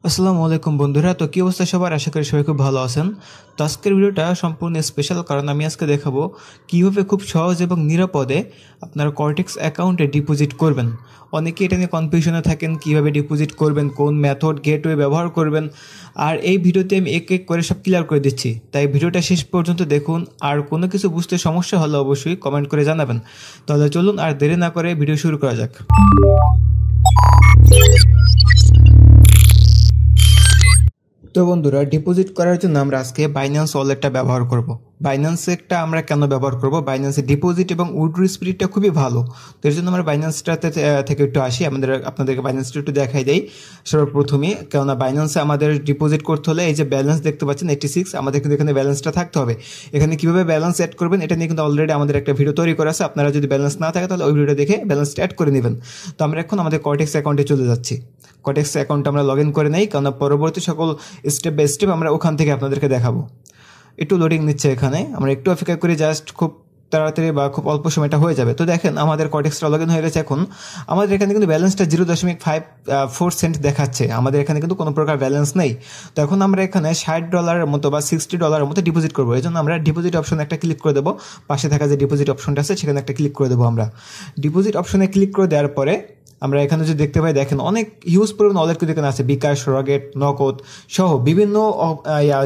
আসসালামু আলাইকুম বন্ধুরা। তো কি অবস্থা সবার? আশা করি সবাই খুব ভালো আছেন। তো আজকের ভিডিওটা সম্পূর্ণ স্পেশাল, কারণ আমি আজকে দেখাবো কীভাবে খুব সহজ এবং নিরাপদে আপনার কর্টেক্স অ্যাকাউন্টে ডিপোজিট করবেন। অনেকে এটা নিয়ে কনফিউশনে থাকেন, কীভাবে ডিপোজিট করবেন, কোন মেথড গেটওয়ে ব্যবহার করবেন। আর এই ভিডিওতে আমি এক এক করে সব ক্লিয়ার করে দিচ্ছি, তাই ভিডিওটা শেষ পর্যন্ত দেখুন। আর কোনো কিছু বুঝতে সমস্যা হলে অবশ্যই কমেন্ট করে জানাবেন। তাহলে চলুন আর দেরি না করে ভিডিও শুরু করা যাক। তো বন্ধুরা, ডিপোজিট করার জন্য আমরা আজকে বাইন্যান্স ওয়ালেটটা ব্যবহার করব। বাইন্যান্সটা আমরা কেন ব্যবহার করব? বাইন্যান্সের ডিপোজিট এবং উইথড্র স্পিডটা খুবই ভালো। তো এর জন্য আমরা বাইন্যান্সটাতে থেকে একটু আসি, আপনাদেরকে বাইন্যান্সটা একটু দেখাই দেই সর্বপ্রথমে। কেননা বাইন্যান্সে আমাদের ডিপোজিট করতে হলে এই যে ব্যালেন্স দেখতে পাচ্ছেন 86, আমাদের কিন্তু এখানে ব্যালেন্সটা থাকতে হবে। এখানে কীভাবে ব্যালেন্স অ্যাড করবেন এটা নিয়ে কিন্তু অলরেডি আমাদের একটা ভিডিও তৈরি করা আছে। আপনারা যদি ব্যালেন্স না থাকে তাহলে ওই ভিডিওটা দেখে ব্যালেন্সটা অ্যাড করে নেবেন। তো আমরা এখন আমাদের কর্টেক্স অ্যাকাউন্টে চলে যাচ্ছি। কর্টেক্স অ্যাকাউন্টে আমরা লগ ইন করে নেই, কারণ পরবর্তী সকল স্টেপ বাই স্টেপ আমরা ওখান থেকে আপনাদেরকে দেখাবো। একটু লোডিং নিচ্ছে এখানে, আমরা একটু অপেক্ষা করি, জাস্ট খুব তাড়াতাড়ি বা খুব অল্প সময়টা হয়ে যাবে। তো দেখেন আমাদের কর্টেক্সটা লগ ইন হয়ে গেছে। এখন আমাদের এখানে কিন্তু ব্যালেন্সটা 0.54 সেন্ট দেখাচ্ছে, আমাদের এখানে কিন্তু কোনো প্রকার ব্যালেন্স নেই। তো এখন আমরা এখানে $60 মতো বা $60 মতো ডিপোজিট করবো। এই জন্য আমরা ডিপোজিট অপশনে একটা ক্লিক করে দেবো। পাশে থাকা যে ডিপোজিট অপশনটা আছে সেখানে একটা ক্লিক করে দেবো। আমরা ডিপোজিট অপশনে ক্লিক করে দেওয়ার পরে আমরা এখানে যদি দেখতে পাই, দেখেন অনেক হিউজ পরিমাণ ওয়ালেট কিন্তু এখানে আছে। বিকাশ, রকেট, নগদ সহ বিভিন্ন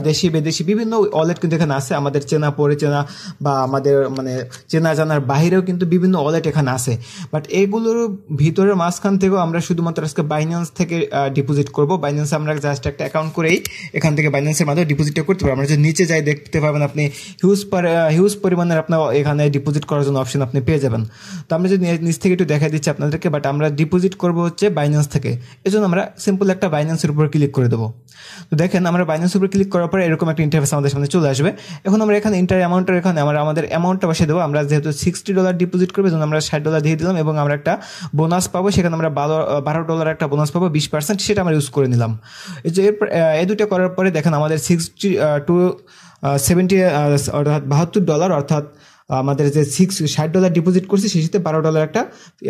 দেশি বিদেশি বিভিন্ন ওয়ালেট কিন্তু এখানে আছে। আমাদের চেনা পরিচেনা বা আমাদের চেনা জানার বাইরেও কিন্তু বিভিন্ন ওয়ালেট এখানে আছে। বাট এগুলোর ভিতরের মাঝখান থেকেও আমরা শুধুমাত্র আজকে বাইন্যান্স থেকে ডিপোজিট করব। বাইন্যান্সে আমরা জাস্ট একটা অ্যাকাউন্ট করেই এখান থেকে বাইন্যান্সের মাধ্যমে ডিপোজিটটা করতে পারবো। আমরা যদি নিচে যাই দেখতে পাবেন আপনি হিউজ পরিমাণের আপনার এখানে ডিপোজিট করার জন্য অপশন আপনি পেয়ে যাবেন। তো আমরা যদি নিচ থেকে একটু দেখা দিচ্ছি আপনাদেরকে, বাট আমরা ডিপোজিট করবো হচ্ছে বাইন্যান্স থেকে। এই জন্য আমরা সিম্পল একটা বাইন্যান্সের উপর ক্লিক করে দেবো। তো দেখেন আমরা বাইন্যান্সের উপর ক্লিক করার পরে এরকম একটা ইন্টারফেস আমাদের সামনে চলে আসবে। এখন আমরা এখানে ইন্টার অ্যামাউন্টের এখানে আমরা আমাদের অ্যামাউন্টটা বসে দেবো। আমরা যেহেতু $60 ডিপোজিট করবো, জন্য আমরা $60 দিয়ে দিলাম এবং আমরা একটা বোনাস পাবো। সেখানে আমরা $12 একটা বোনাস পাবো 20%, সেটা আমরা ইউজ করে নিলাম। এই যে এই দুটো করার পরে দেখেন আমাদের 60 to 70 অর্থাৎ $72, অর্থাৎ আমাদের যে $60 ডিপোজিট করছি সেই সাথে $12 একটা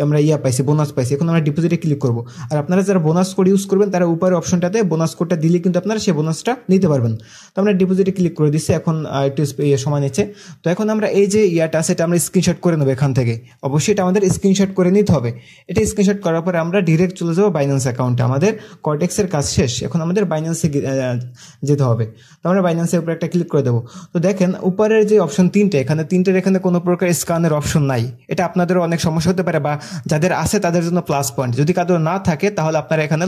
আমরা পাইছি, বোনাস পাইছি। এখন আমরা ডিপোজিটে ক্লিক করবো। আর আপনারা যারা বোনাস কোড ইউজ করবেন তারা উপরের অপশনটাতে বোনাস কোডটা দিলে কিন্তু আপনারা সেই বোনাসটা নিতে পারবেন। তো আমরা ডিপোজিটে ক্লিক করে দিচ্ছি। এখন একটু সময় নিচ্ছে। তো এখন আমরা এই যে আছে এটা আমরা স্ক্রিনশট করে নেবো এখান থেকে। অবশ্যই এটা আমাদের স্ক্রিনশট করে নিতে হবে। এটা স্ক্রিনশট করার পরে আমরা ডিরেক্ট চলে যাবো বাইন্যান্স অ্যাকাউন্টে। আমাদের কর্টেক্সের কাজ শেষ, এখন আমাদের বাইন্যান্সে যেতে হবে। তো আমরা বাইন্যান্সের উপরে একটা ক্লিক করে দেবো। তো দেখেন উপরের যে অপশন তিনটে, এখানে কোনো প্রকার স্ক্যানের অপশন নাই। এটা আপনাদেরও অনেক সমস্যা হতে পারে, বা যাদের আছে তাদের জন্য প্লাস পয়েন্ট। যদি কারোর না থাকে তাহলে আপনারা এখানে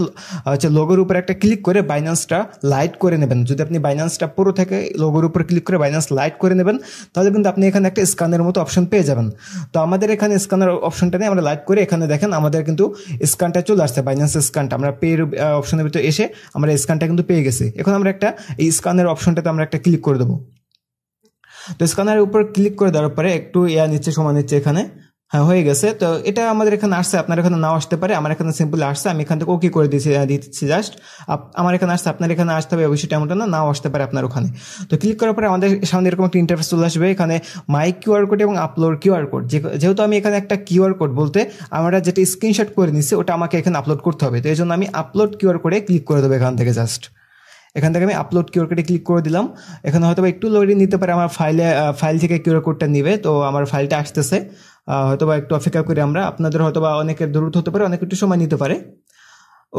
লোগোর উপরে একটা ক্লিক করে বাইন্যান্সটা লাইট করে নেবেন। যদি আপনি বাইন্যান্সটা পুরো থেকে লোগোর উপর ক্লিক করে বাইন্যান্স লাইট করে নেবেন, তাহলে কিন্তু আপনি এখানে একটা স্ক্যানের মতো অপশন পেয়ে যাবেন। তো আমাদের এখানে স্ক্যানের অপশনটা নিয়ে আমরা লাইট করে এখানে দেখেন আমাদের কিন্তু স্ক্যানটা চলে আসছে, বাইন্যান্স স্ক্যানটা। আমরা পে অপশনের ভিতরে এসে আমরা স্ক্যানটা কিন্তু পেয়ে গেছি। এখন আমরা একটা এই স্ক্যানের অপশনটাতে আমরা একটা ক্লিক করে দেবো। তো স্ক্যানারের উপর ক্লিক করে দেওয়ার পরে একটু নিচ্ছে, সময় নিচ্ছে এখানে। হ্যাঁ, হয়ে গেছে। তো এটা আমাদের এখানে আসছে, আপনার এখানে নাও আসতে পারে। আমার এখানে সিম্পল আসছে, আমি এখান থেকে ওকে করে দিচ্ছি জাস্ট। আমার এখানে আসছে, আপনার এখানে আসতে হবে অবশ্যই, তেমনটা না, নাও আসতে পারে আপনার ওখানে। তো ক্লিক করার পরে আমাদের সামনে এরকম একটা ইন্টারফেস চলে আসবে। এখানে মাই কিউআর কোড এবং আপলোড কিউআর কোড। যেহেতু আমি এখানে একটা কিউআর কোড বলতে আমরা যেটা স্ক্রিনশট করে নিচ্ছি ওটা আমাকে এখানে আপলোড করতে হবে। তো এই জন্য আমি আপলোড কিউআর কোডে ক্লিক করে দেবো এখান থেকে। জাস্ট এখান থেকে আমি আপলোড কিউআর কোডে ক্লিক করে দিলাম। এখানে হয়তো একটু লোডিং নিতে পারে, আমার ফাইল থেকে কিউআর কোডটা নিবে। তো আমার ফাইলটা আসতেছে, হয়তোবা একটু অপেক্ষা করি আমরা। আপনাদের হয়তোবা অনেকের দ্রুত হতে পারে, অনেক একটু সময় নিতে পারে।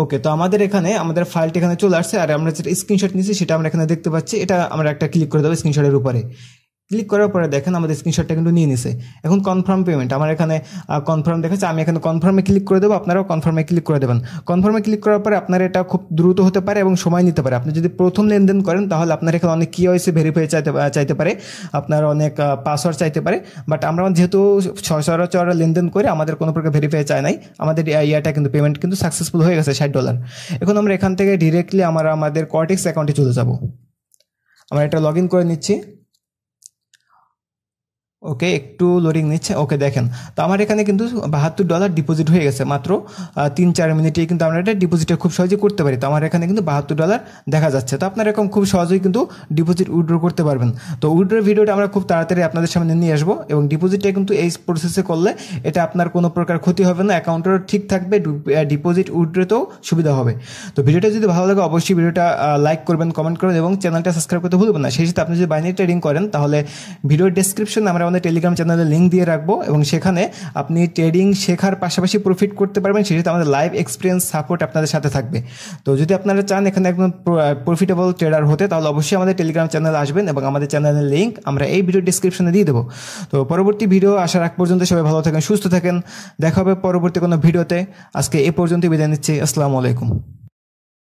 ওকে, তো আমাদের এখানে আমাদের ফাইলটা এখানে চলে আসছে। আর আমরা যেটা স্ক্রিনশট নিচ্ছি সেটা আমরা এখানে দেখতে পাচ্ছি। এটা আমরা একটা ক্লিক করে দেবো স্ক্রিনশটের উপরে। ক্লিক করার পরে দেখেন আমাদের স্ক্রিনশটটা কিন্তু নিয়ে নিছে। এখন কনফার্ম পেমেন্ট, আমার এখানে কনফার্ম দেখাচ্ছে। আমি এখানে কনফার্মে ক্লিক করে দেবো, আপনারাও কনফার্মে ক্লিক করে দেবেন। কনফার্মে ক্লিক করার পরে আপনার এটা খুব দ্রুত হতে পারে এবং সময় নিতে পারে। আপনি যদি প্রথম লেনদেন করেন তাহলে আপনার এখানে অনেক KYC ভেরিফাই চাইতে পারে, আপনার অনেক পাসওয়ার্ড চাইতে পারে। বাট আমরা যেহেতু সচরাচর লেনদেন করে আমাদের কোনো প্রকার ভেরিফাই চাই নাই, আমাদের কিন্তু পেমেন্ট কিন্তু সাকসেসফুল হয়ে গেছে $60। এখন আমরা এখান থেকে ডিরেক্টলি আমাদের কর্টেক্স অ্যাকাউন্টে চলে যাব। আমরা এটা লগ ইন করে নিচ্ছি। ওকে, একটু লোডিং নিচ্ছে। ওকে, দেখেন তো আমার এখানে কিন্তু $72 ডিপোজিট হয়ে গেছে মাত্র 3-4 মিনিটেই কিন্তু আমরা এটা ডিপোজিটটা খুব সহজেই করতে পারি। তো আমার এখানে কিন্তু $72 দেখা যাচ্ছে। তো আপনারা এরকম খুব সহজেই কিন্তু ডিপোজিট উইথড্র করতে পারবেন। তো উইথড্রোর ভিডিওটা আমরা খুব তাড়াতাড়ি আপনাদের সামনে নিয়ে আসবো, এবং ডিপোজিটটা কিন্তু এই প্রসেসে করলে এটা আপনার কোনো প্রকার ক্ষতি হবে না, অ্যাকাউন্টও ঠিক থাকবে, ডিপোজিট উইথড্রোতেও সুবিধা হবে। তো ভিডিওটা যদি ভালো লাগে অবশ্যই ভিডিওটা লাইক করবেন, কমেন্ট করবেন এবং চ্যানেলটা সাবস্ক্রাইব করতে ভুলবেন না। সেই সাথে আপনি যদি বাইনারি ট্রেডিং করেন তাহলে ভিডিওর ডেসক্রিপশনে আমরা আমাদের টেলিগ্রাম চ্যানেলের লিঙ্ক দিয়ে রাখবো, এবং সেখানে আপনি ট্রেডিং শেখার পাশাপাশি প্রফিট করতে পারবেন। সেই সাথে আমাদের লাইভ এক্সপিরিয়েন্স সাপোর্ট আপনাদের সাথে থাকবে। তো যদি আপনারা চান এখানে একদম প্রফিটেবল ট্রেডার হতে, তাহলে অবশ্যই আমাদের টেলিগ্রাম চ্যানেলে আসবেন, এবং আমাদের চ্যানেলের লিঙ্ক আমরা এই ভিডিও ডেসক্রিপশনে দিয়ে দেবো। তো পরবর্তী ভিডিও আসার আগ পর্যন্ত সবাই ভালো থাকেন, সুস্থ থাকেন। দেখা হবে পরবর্তী কোনো ভিডিওতে। আজকে এ পর্যন্তই বিদায় নিচ্ছি। আসসালামু আলাইকুম।